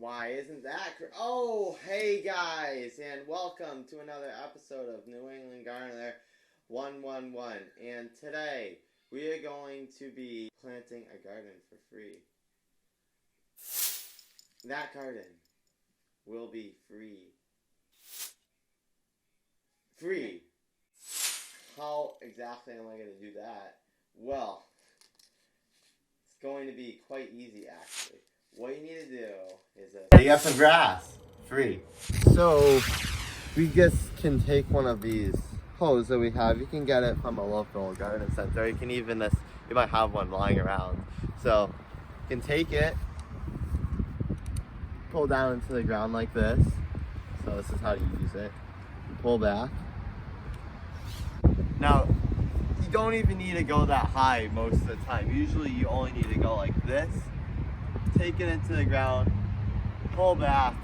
Why isn't that Oh, hey guys, and welcome to another episode of New England Gardener 111. And today we are going to be planting a garden for free. That garden will be free. Free. How exactly am I going to do that? Well, it's going to be quite easy actually. What you need to do is you got some grass, free. So we just can take one of these hoses that we have. You can get it from a local garden center. You can even you might have one lying around. So you can take it, pull down into the ground like this. So this is how you use it. Pull back. Now you don't even need to go that high most of the time. Usually you only need to go like this. Take it into the ground, pull back,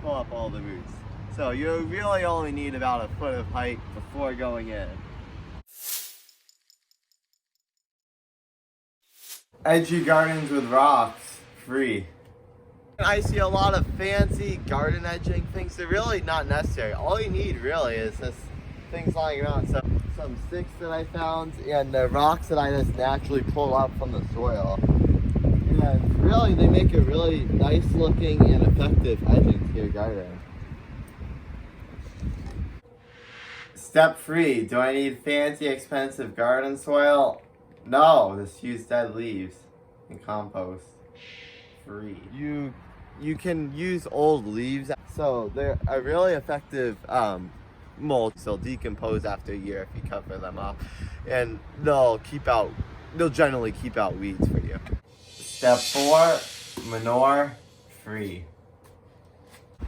pull up all the roots. So you really only need about a foot of height before going in. Edgy gardens with rocks, free. I see a lot of fancy garden edging things. They're really not necessary. All you need really is this things lying around. So some sticks that I found and the rocks that I just naturally pull up from the soil. And really, they make a really nice looking and effective edging to your garden. Step 3. Do I need fancy, expensive garden soil? No, just use dead leaves and compost. Free. You can use old leaves. So they're a really effective mulch. They'll decompose after a year if you cover them up. And they'll generally keep out weeds for you. Step 4, manure, free.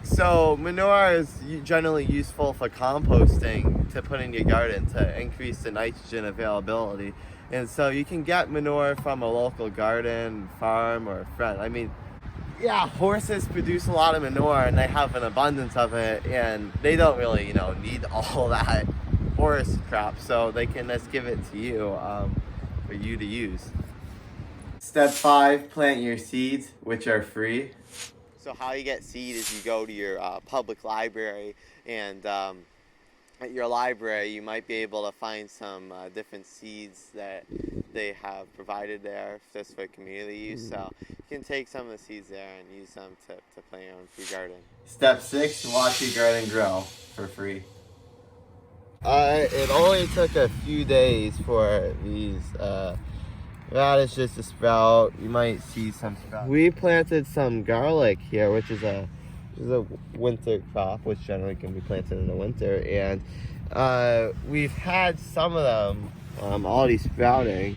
So manure is generally useful for composting to put in your garden to increase the nitrogen availability. And so you can get manure from a local garden, farm, or friend. I mean, yeah, horses produce a lot of manure and they have an abundance of it and they don't really, need all that horse crap. So they can just give it to you for you to use. Step 5, plant your seeds, which are free. So how you get seed is you go to your public library, and at your library you might be able to find some different seeds that they have provided there just for community use. So you can take some of the seeds there and use them to plant your own free garden. Step 6, watch your garden grow for free. It only took a few days for these radishes to sprout. You might see some sprouts. We planted some garlic here, which is a winter crop, which generally can be planted in the winter, and we've had some of them already sprouting.